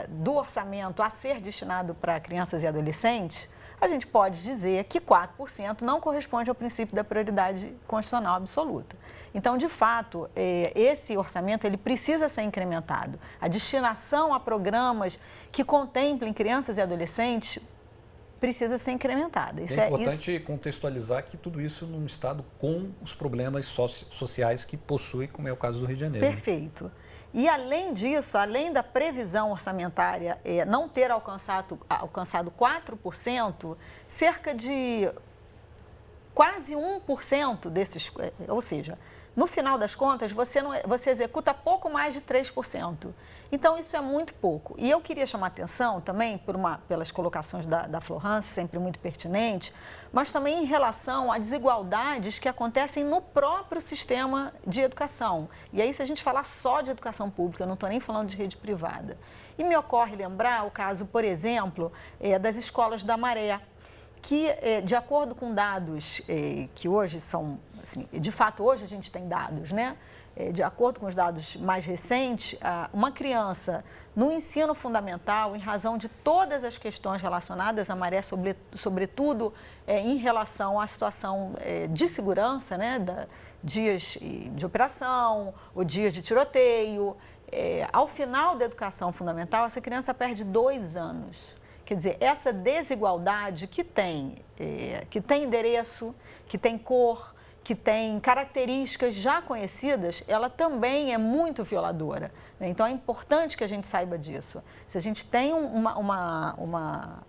Speaker 3: do orçamento a ser destinado para crianças e adolescentes, a gente pode dizer que 4% não corresponde ao princípio da prioridade constitucional absoluta. Então, de fato, esse orçamento ele precisa ser incrementado. A destinação a programas que contemplem crianças e adolescentes precisa ser incrementada.
Speaker 1: É importante contextualizar que tudo isso num estado com os problemas sociais que possui, como é o caso do Rio de Janeiro.
Speaker 3: Perfeito. E, além disso, além da previsão orçamentária não ter alcançado 4%, cerca de quase 1% desses, ou seja, no final das contas, você executa pouco mais de 3%. Então, isso é muito pouco. E eu queria chamar a atenção também pelas colocações da Flor Hansen, sempre muito pertinente, mas também em relação a desigualdades que acontecem no próprio sistema de educação. E aí, se a gente falar só de educação pública, eu não estou nem falando de rede privada. E me ocorre lembrar o caso, por exemplo, das escolas da Maré, que, de acordo com dados que hoje são, assim, de fato, hoje a gente tem dados, né? De acordo com os dados mais recentes, uma criança no ensino fundamental, em razão de todas as questões relacionadas à Maré, sobretudo em relação à situação de segurança, né? Dias de operação, ou dias de tiroteio, ao final da educação fundamental, essa criança perde 2 anos. Quer dizer, essa desigualdade que tem endereço, que tem cor, que tem características já conhecidas, ela também é muito violadora. Então, é importante que a gente saiba disso. Se a gente tem uma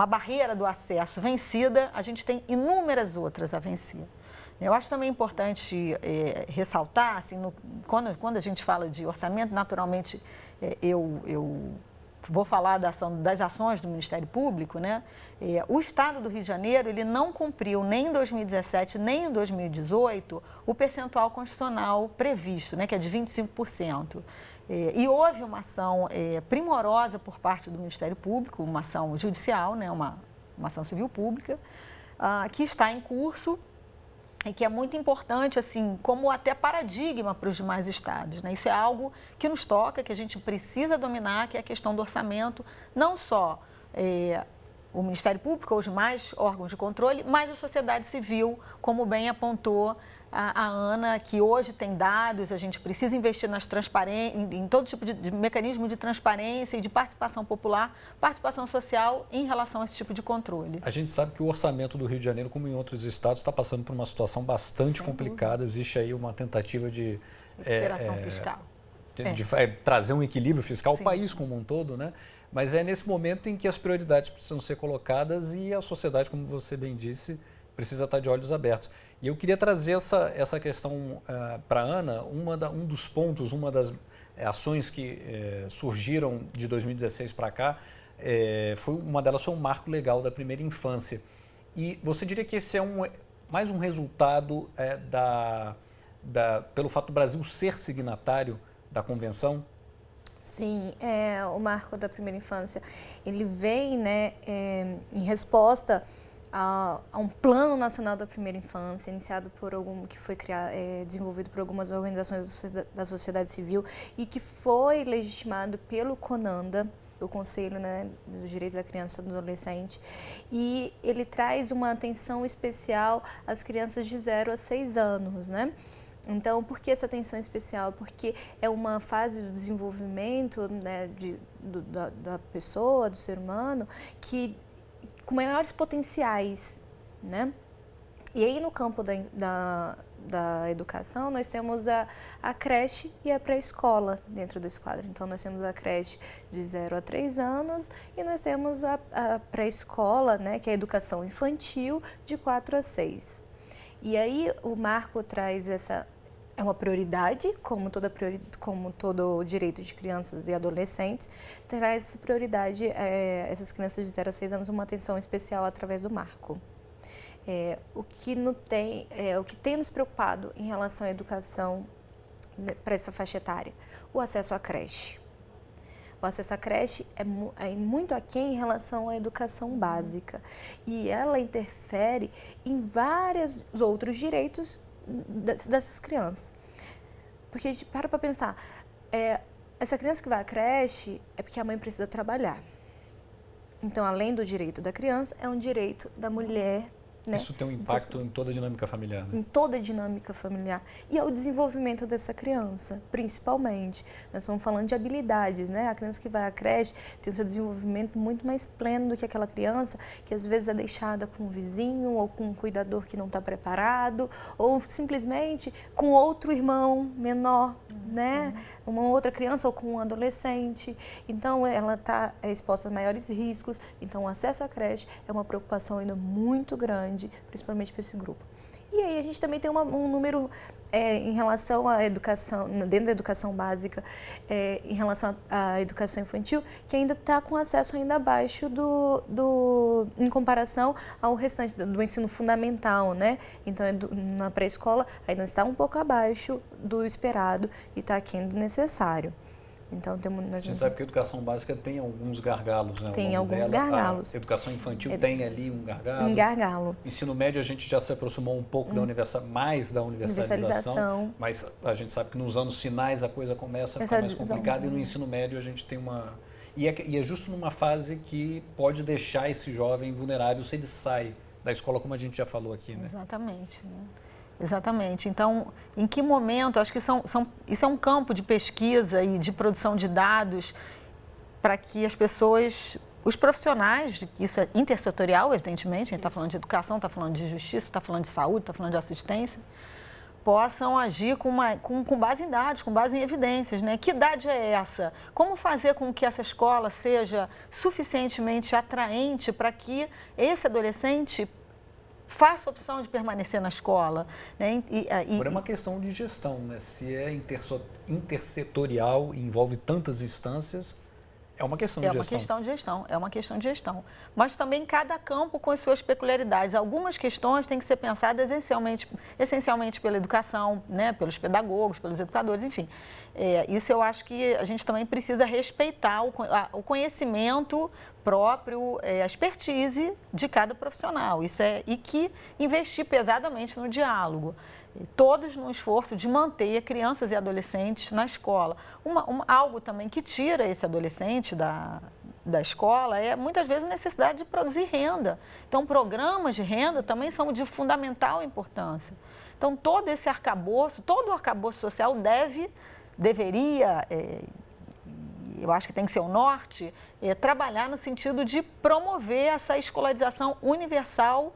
Speaker 3: barreira do acesso vencida, a gente tem inúmeras outras a vencer. Eu acho também importante ressaltar, assim, quando a gente fala de orçamento, naturalmente, eu vou falar das ações do Ministério Público, né? O Estado do Rio de Janeiro ele não cumpriu nem em 2017 nem em 2018 o percentual constitucional previsto, né? Que é de 25%. E houve uma ação primorosa por parte do Ministério Público, uma ação judicial, né? Uma ação civil pública, que está em curso e que é muito importante, assim, como até paradigma para os demais estados, né? Isso é algo que nos toca, que a gente precisa dominar, que é a questão do orçamento, não só o Ministério Público ou os demais órgãos de controle, mas a sociedade civil, como bem apontou a Ana, que hoje tem dados, a gente precisa investir em todo tipo de mecanismo de transparência e de participação popular, participação social em relação a esse tipo de controle.
Speaker 1: A gente sabe que o orçamento do Rio de Janeiro, como em outros estados, está passando por uma situação bastante complicada. Existe aí uma tentativa de
Speaker 3: recuperação fiscal.
Speaker 1: De trazer um equilíbrio fiscal ao país como um todo, né? Mas é nesse momento em que as prioridades precisam ser colocadas e a sociedade, como você bem disse, precisa estar de olhos abertos. E eu queria trazer essa questão para a Ana. Um dos pontos, uma das ações que surgiram de 2016 para cá, uma delas foi um marco legal da primeira infância. E você diria que esse é mais um resultado pelo fato do Brasil ser signatário da convenção?
Speaker 4: Sim, o marco da primeira infância, ele vem, né, em resposta a um Plano Nacional da Primeira Infância, iniciado que foi desenvolvido por algumas organizações da sociedade civil e que foi legitimado pelo CONANDA, o Conselho, né, dos Direitos da Criança e do Adolescente, e ele traz uma atenção especial às crianças de 0 a 6 anos, né? Então, por que essa atenção especial? Porque é uma fase do desenvolvimento, né, da pessoa, do ser humano, com maiores potenciais, né? E aí, no campo da educação, nós temos a creche e a pré-escola dentro desse quadro. Então, nós temos a creche de 0 a 3 anos e nós temos a pré-escola, né, que é a educação infantil, de 4 a 6. E aí, o marco traz é uma prioridade, como todo direito de crianças e adolescentes, traz essa prioridade, essas crianças de 0 a 6 anos, uma atenção especial através do marco. O que tem nos preocupado em relação à educação, né, para essa faixa etária? O acesso à creche. O acesso à creche é muito aquém em relação à educação básica e ela interfere em vários outros direitos dessas crianças. Porque a gente para pensar, essa criança que vai à creche é porque a mãe precisa trabalhar. Então, além do direito da criança, é um direito da mulher, né?
Speaker 1: Isso tem um impacto em toda a dinâmica familiar, né?
Speaker 4: Em toda a dinâmica familiar. E é o desenvolvimento dessa criança, principalmente. Nós estamos falando de habilidades, né? A criança que vai à creche tem o seu desenvolvimento muito mais pleno do que aquela criança que às vezes é deixada com um vizinho ou com um cuidador que não está preparado ou simplesmente com outro irmão menor, né? Uma outra criança ou com um adolescente. Então, ela está exposta a maiores riscos. Então, o acesso à creche é uma preocupação ainda muito grande, principalmente para esse grupo. E aí a gente também tem um número em relação à educação, dentro da educação básica, em relação à educação infantil, que ainda está com acesso ainda abaixo em comparação ao restante do ensino fundamental, né? Então, na pré-escola ainda está um pouco abaixo do esperado e está aquém do necessário. Então,
Speaker 1: a gente sabe que a educação básica tem alguns gargalos, né?
Speaker 4: Tem alguns gargalos.
Speaker 1: A educação infantil tem ali um gargalo.
Speaker 4: Um gargalo.
Speaker 1: Ensino médio a gente já se aproximou um pouco mais da universalização, mas a gente sabe que nos anos finais a coisa começa a ficar mais complicada e no ensino médio a gente tem uma... E é justo numa fase que pode deixar esse jovem vulnerável se ele sai da escola, como a gente já falou aqui, né?
Speaker 3: Exatamente, né? Exatamente. Então, em que momento, acho que isso é um campo de pesquisa e de produção de dados para que as pessoas, os profissionais, isso é intersetorial, evidentemente, a gente está falando de educação, está falando de justiça, está falando de saúde, está falando de assistência, possam agir com base em dados, com base em evidências, né? Que idade é essa? Como fazer com que essa escola seja suficientemente atraente para que esse adolescente faça a opção de permanecer na escola, né?
Speaker 1: Agora é uma questão de gestão, né? Se é intersetorial e envolve tantas instâncias, é uma questão de gestão.
Speaker 3: É uma questão de gestão. Mas também cada campo com as suas peculiaridades. Algumas questões têm que ser pensadas essencialmente pela educação, né? Pelos pedagogos, pelos educadores, enfim. Isso eu acho que a gente também precisa respeitar o conhecimento próprio, a expertise de cada profissional. E que investir pesadamente no diálogo. Todos no esforço de manter crianças e adolescentes na escola. Algo também que tira esse adolescente da escola é muitas vezes a necessidade de produzir renda. Então, programas de renda também são de fundamental importância. Então, todo o arcabouço social deveria, eu acho que tem que ser o norte, trabalhar no sentido de promover essa escolarização universal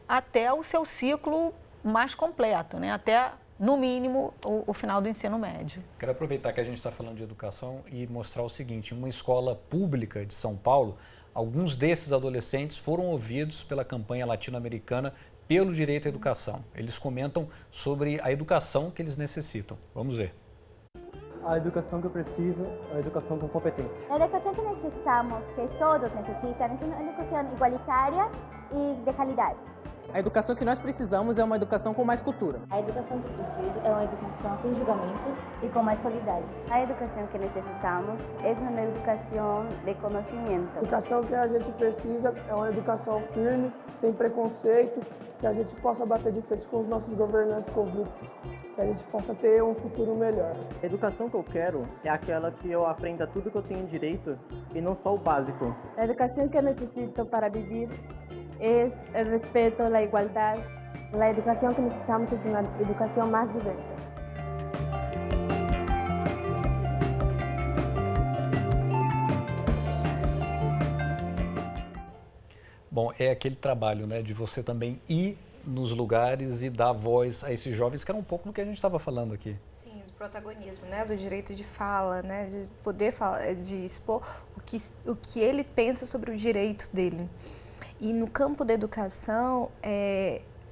Speaker 3: até o seu ciclo mais completo, né? Até, no mínimo, o final do ensino médio.
Speaker 1: Quero aproveitar que a gente está falando de educação e mostrar o seguinte: em uma escola pública de São Paulo, alguns desses adolescentes foram ouvidos pela campanha latino-americana pelo direito à educação. Eles comentam sobre a educação que eles necessitam. Vamos ver.
Speaker 10: A educação que eu preciso é a educação com competência.
Speaker 11: A educação que necessitamos, que todos necessitam, é uma educação igualitária e de qualidade. A educação que nós precisamos é uma educação com mais cultura.
Speaker 12: A educação que preciso é uma educação sem julgamentos e com mais qualidades.
Speaker 13: A educação que necessitamos é uma educação de conhecimento.
Speaker 14: A educação que a gente precisa é uma educação firme, sem preconceito, que a gente possa bater de frente com os nossos governantes corruptos, que a gente possa ter um futuro melhor.
Speaker 11: A educação que eu quero é aquela que eu aprenda tudo que eu tenho direito e não só o básico.
Speaker 15: A educação que eu necessito para viver é o respeito, a igualdade.
Speaker 16: A educação que necessitamos é uma educação mais diversa.
Speaker 1: Bom, é aquele trabalho, né, de você também ir nos lugares e dar voz a esses jovens, que era um pouco do que a gente estava falando aqui.
Speaker 4: Sim, do protagonismo, né, do direito de fala, né, de poder falar, de expor o que ele pensa sobre o direito dele. E no campo da educação,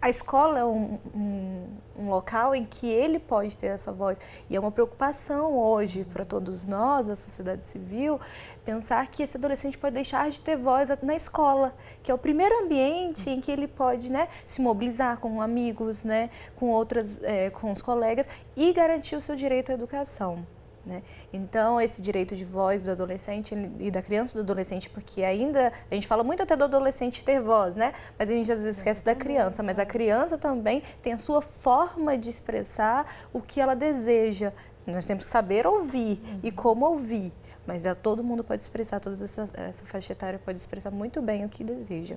Speaker 4: a escola é um local em que ele pode ter essa voz. E é uma preocupação hoje para todos nós, da sociedade civil, pensar que esse adolescente pode deixar de ter voz na escola, que é o primeiro ambiente em que ele pode, né, se mobilizar com amigos, né, com com os colegas e garantir o seu direito à educação. Né? Então, esse direito de voz do adolescente e da criança e do adolescente, porque ainda a gente fala muito até do adolescente ter voz, né? Mas a gente às vezes esquece da criança, mas a criança também tem a sua forma de expressar o que ela deseja. Nós temos que saber ouvir e como ouvir, mas todo mundo pode expressar, essa faixa etária pode expressar muito bem o que deseja.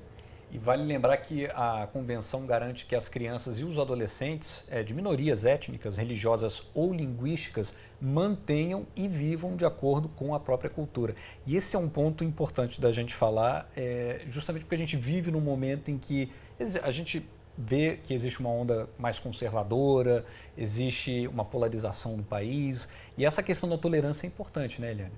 Speaker 1: E vale lembrar que a Convenção garante que as crianças e os adolescentes de minorias étnicas, religiosas ou linguísticas mantenham e vivam de acordo com a própria cultura. E esse é um ponto importante da gente falar, justamente porque a gente vive num momento em que a gente vê que existe uma onda mais conservadora, existe uma polarização no país, e essa questão da tolerância é importante, né, Eliane?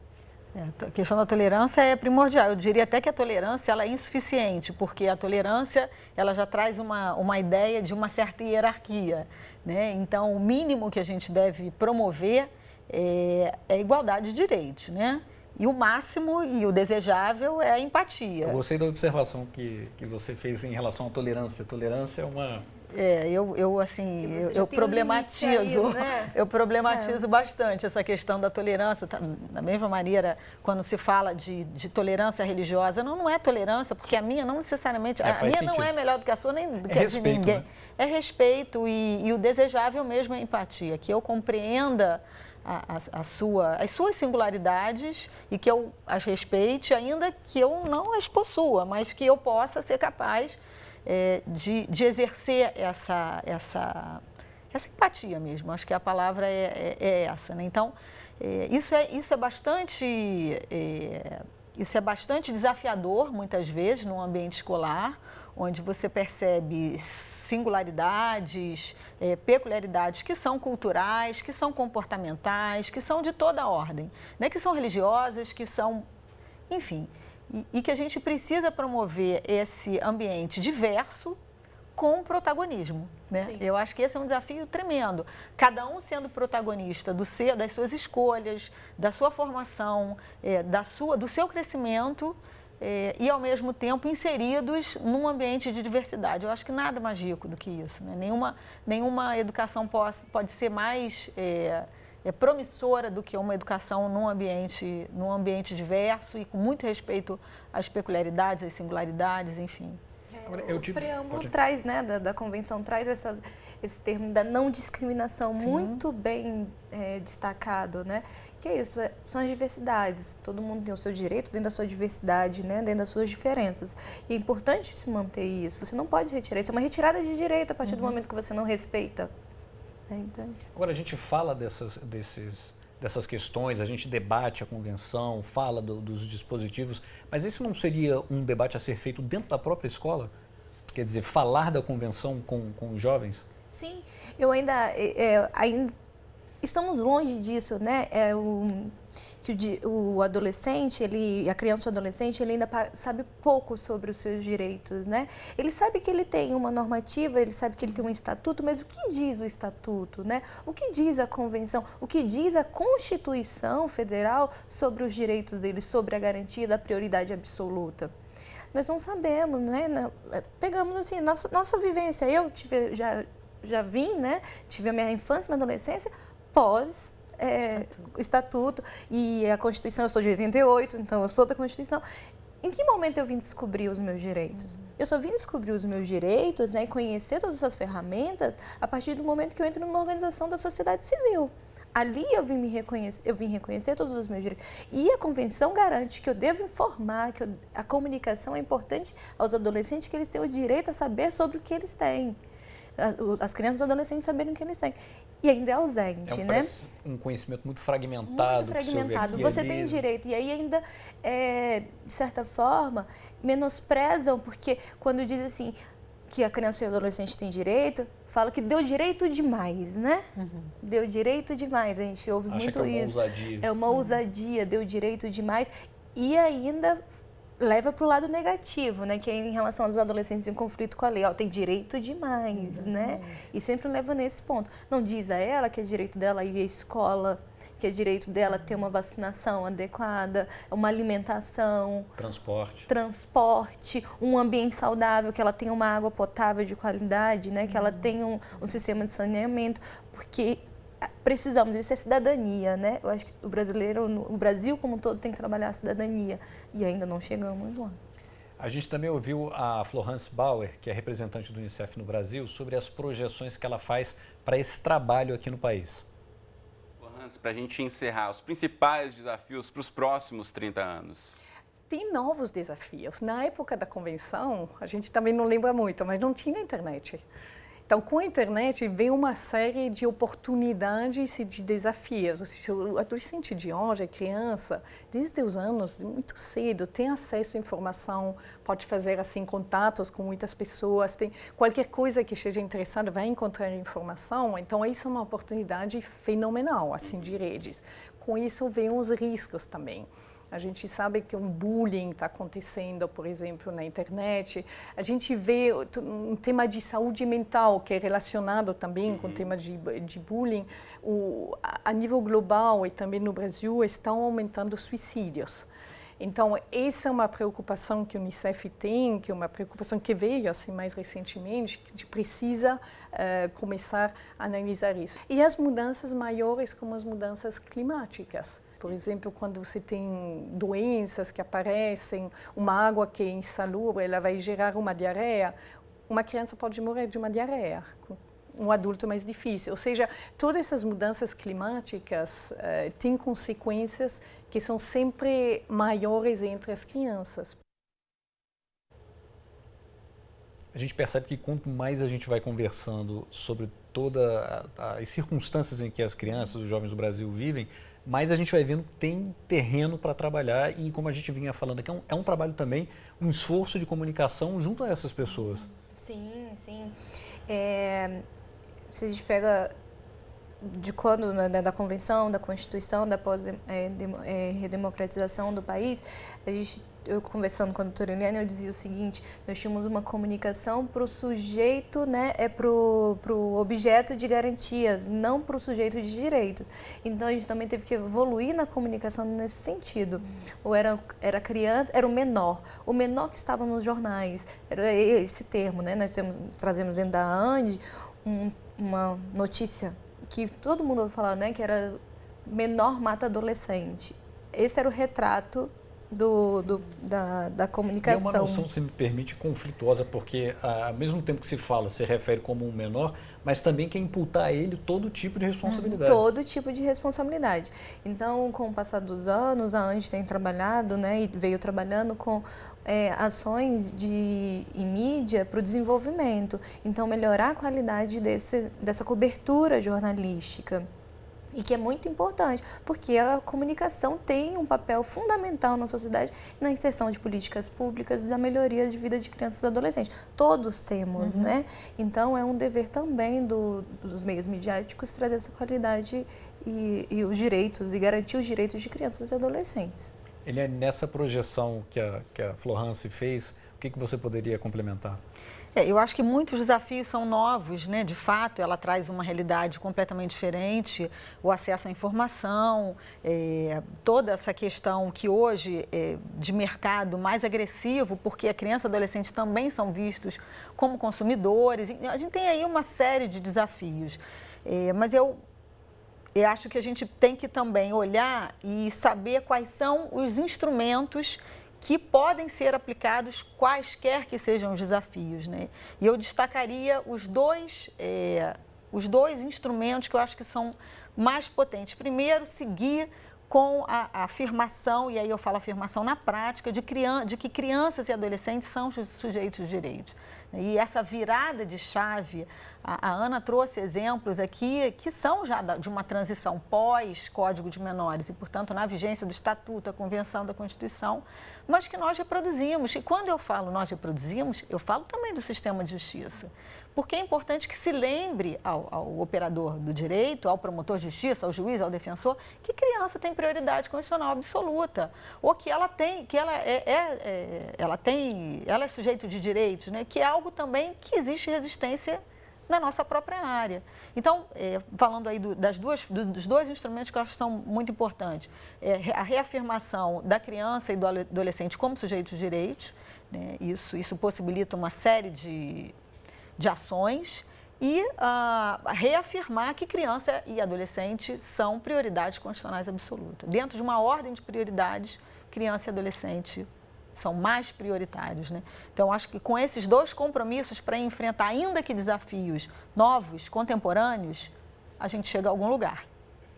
Speaker 3: A questão da tolerância é primordial. Eu diria até que a tolerância ela é insuficiente, porque a tolerância ela já traz uma ideia de uma certa hierarquia, né? Então, o mínimo que a gente deve promover é a igualdade de direitos, né? E o máximo e o desejável é a empatia.
Speaker 1: Eu gostei da observação que você fez em relação à tolerância. Tolerância é uma...
Speaker 3: Eu problematizo, aí, né? Eu problematizo bastante essa questão da tolerância. Da mesma maneira, quando se fala de tolerância religiosa, não é tolerância, porque a minha não necessariamente, a minha não é melhor do que a sua, nem do que a de ninguém. Né? É respeito e o desejável mesmo é empatia, que eu compreenda as suas singularidades e que eu as respeite, ainda que eu não as possua, mas que eu possa ser capaz de exercer essa empatia mesmo. Acho que a palavra é essa, né? Então, isso é bastante desafiador, muitas vezes, num ambiente escolar, onde você percebe singularidades, peculiaridades que são culturais, que são comportamentais, que são de toda a ordem, né? Que são religiosas, que são, enfim... E que a gente precisa promover esse ambiente diverso com protagonismo, né? Eu acho que esse é um desafio tremendo. Cada um sendo protagonista das suas escolhas, da sua formação, do seu crescimento e, ao mesmo tempo, inseridos num ambiente de diversidade. Eu acho que nada mais rico do que isso, né? Nenhuma educação pode ser mais... promissora do que uma educação num ambiente diverso e com muito respeito às peculiaridades, às singularidades, enfim.
Speaker 4: O preâmbulo traz, né, da Convenção, traz esse termo da não discriminação muito bem destacado, né? Que é isso, são as diversidades. Todo mundo tem o seu direito dentro da sua diversidade, né, dentro das suas diferenças. E é importante se manter isso. Você não pode retirar. Isso é uma retirada de direito a partir do momento que você não respeita. Então.
Speaker 1: Agora, a gente fala dessas questões, a gente debate a convenção, fala dos dispositivos, mas esse não seria um debate a ser feito dentro da própria escola? Quer dizer, falar da convenção com os jovens?
Speaker 4: Sim, eu ainda estamos longe disso, né? que o adolescente, a criança ou adolescente, ele ainda sabe pouco sobre os seus direitos, né? Ele sabe que ele tem uma normativa, ele sabe que ele tem um estatuto, mas o que diz o estatuto, né? O que diz a convenção, o que diz a Constituição Federal sobre os direitos dele, sobre a garantia da prioridade absoluta? Nós não sabemos, né? Pegamos assim, nossa vivência, eu já vim, né? Tive a minha infância, minha adolescência, pós estatuto e a Constituição, eu sou de 88, então eu sou da Constituição. Em que momento eu vim descobrir os meus direitos? Eu só vim descobrir os meus direitos, né, e conhecer todas essas ferramentas a partir do momento que eu entro numa organização da sociedade civil. Ali eu vim reconhecer todos os meus direitos. E a Convenção garante que eu devo informar, que a comunicação é importante aos adolescentes, que eles têm o direito a saber sobre o que eles têm. As crianças e os adolescentes saberem o que eles têm. E ainda é ausente, né?
Speaker 1: Um conhecimento muito fragmentado.
Speaker 4: Muito fragmentado. Você tem direito. E aí ainda, de certa forma, menosprezam, porque quando diz assim que a criança e o adolescente têm direito, fala que deu direito demais, né? Deu direito demais. A gente ouve muito isso. É uma ousadia, deu direito demais. E ainda leva para o lado negativo, né? Que é em relação aos adolescentes em conflito com a lei. Tem direito demais, né? E sempre leva nesse ponto. Não diz a ela que é direito dela ir à escola, que é direito dela ter uma vacinação adequada, uma alimentação, transporte, um ambiente saudável, que ela tenha uma água potável de qualidade, né? Que ela tenha um sistema de saneamento, porque precisamos disso, é cidadania, né? Eu acho que o Brasil como um todo tem que trabalhar a cidadania e ainda não chegamos lá.
Speaker 1: A gente também ouviu a Florence Bauer, que é representante do Unicef no Brasil, sobre as projeções que ela faz para esse trabalho aqui no país.
Speaker 6: Florence, para a gente encerrar, os principais desafios para os próximos 30 anos.
Speaker 7: Tem novos desafios. Na época da convenção, a gente também não lembra muito, mas não tinha internet. Então, com a internet, vem uma série de oportunidades e de desafios. O adolescente de hoje, a criança, desde os anos, muito cedo, tem acesso à informação, pode fazer assim contatos com muitas pessoas, tem qualquer coisa que esteja interessada, vai encontrar informação. Então, isso é uma oportunidade fenomenal, assim, de redes. Com isso, vem os riscos também. A gente sabe que um bullying está acontecendo, por exemplo, na internet. A gente vê um tema de saúde mental que é relacionado também com o tema de bullying. A nível global e também no Brasil estão aumentando os suicídios. Então, essa é uma preocupação que o Unicef tem, que é uma preocupação que veio assim mais recentemente, que a gente precisa começar a analisar isso. E as mudanças maiores, como as mudanças climáticas. Por exemplo, quando você tem doenças que aparecem, uma água que é insalubre, ela vai gerar uma diarreia, uma criança pode morrer de uma diarreia, um adulto é mais difícil. Ou seja, todas essas mudanças climáticas têm consequências que são sempre maiores entre as crianças.
Speaker 1: A gente percebe que quanto mais a gente vai conversando sobre todas as circunstâncias em que as crianças, os jovens do Brasil vivem, mais a gente vai vendo que tem terreno para trabalhar e, como a gente vinha falando aqui, é um trabalho também, um esforço de comunicação junto a essas pessoas.
Speaker 4: Sim, sim. Se a gente pega de quando, né, da Convenção, da Constituição, da redemocratização do país, eu conversando com a doutora Eliane, eu dizia o seguinte: nós tínhamos uma comunicação para o sujeito, né, para o objeto de garantias, não para o sujeito de direitos. Então a gente também teve que evoluir na comunicação nesse sentido. Ou era criança, era o menor que estava nos jornais, era esse termo, né? Nós trazemos dentro da ANDE uma notícia que todo mundo ouve falar, né, que era menor mata adolescente. Esse era o retrato da comunicação.
Speaker 1: E é uma noção, se me permite, conflituosa, porque ao mesmo tempo que se fala, se refere como um menor, mas também quer imputar a ele todo tipo de responsabilidade.
Speaker 4: Todo tipo de responsabilidade. Então, com o passar dos anos, a ANDE tem trabalhado, né, e veio trabalhando com ações em mídia para o desenvolvimento. Então, melhorar a qualidade dessa cobertura jornalística. E que é muito importante, porque a comunicação tem um papel fundamental na sociedade, na inserção de políticas públicas e da melhoria de vida de crianças e adolescentes. Todos temos, né? Então, é um dever também dos meios midiáticos trazer essa qualidade e os direitos, e garantir os direitos de crianças e adolescentes.
Speaker 1: Eliane, nessa projeção que a Florence fez, o que você poderia complementar?
Speaker 3: Eu acho que muitos desafios são novos, né? De fato, ela traz uma realidade completamente diferente, o acesso à informação, toda essa questão que hoje é de mercado mais agressivo, porque a criança e o adolescente também são vistos como consumidores. A gente tem aí uma série de desafios, mas eu acho que a gente tem que também olhar e saber quais são os instrumentos que podem ser aplicados quaisquer que sejam os desafios, né? E eu destacaria os dois instrumentos que eu acho que são mais potentes. Primeiro, seguir com a afirmação, e aí eu falo afirmação na prática, de que crianças e adolescentes são sujeitos de direitos. E essa virada de chave, a Ana trouxe exemplos aqui que são já de uma transição pós-Código de Menores e, portanto, na vigência do Estatuto, a Convenção da Constituição, mas que nós reproduzimos. E quando eu falo nós reproduzimos, eu falo também do sistema de justiça. Porque é importante que se lembre ao operador do direito, ao promotor de justiça, ao juiz, ao defensor, que criança tem prioridade constitucional absoluta, ou que ela é sujeito de direitos, né? Que é algo também que existe resistência na nossa própria área. Então, falando aí dos dois instrumentos que eu acho que são muito importantes, a reafirmação da criança e do adolescente como sujeitos de direitos, né? Isso possibilita uma série de ações e reafirmar que criança e adolescente são prioridades constitucionais absolutas. Dentro de uma ordem de prioridades, criança e adolescente são mais prioritários, né? Então, acho que com esses dois compromissos para enfrentar, ainda que desafios novos, contemporâneos, a gente chega a algum lugar.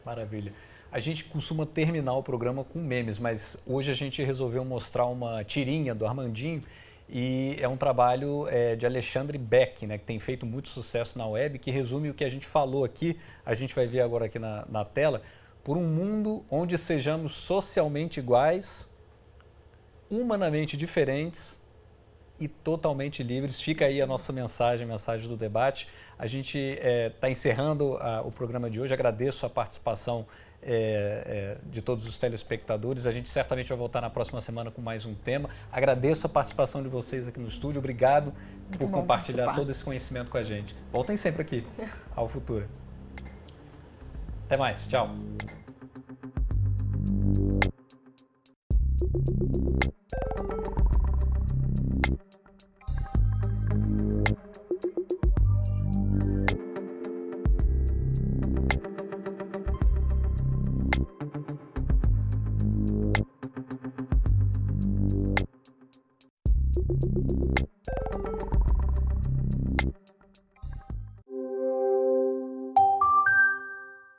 Speaker 1: Maravilha. A gente costuma terminar o programa com memes, mas hoje a gente resolveu mostrar uma tirinha do Armandinho e é um trabalho de Alexandre Beck, né, que tem feito muito sucesso na web, que resume o que a gente falou aqui, a gente vai ver agora aqui na tela, por um mundo onde sejamos socialmente iguais, humanamente diferentes e totalmente livres. Fica aí a nossa mensagem, a mensagem do debate. A gente está encerrando o programa de hoje. Agradeço a participação de todos os telespectadores. A gente certamente vai voltar na próxima semana com mais um tema. Agradeço a participação de vocês aqui no estúdio. Obrigado por compartilhar todo esse conhecimento com a gente. Voltem sempre aqui ao Futura. Até mais. Tchau.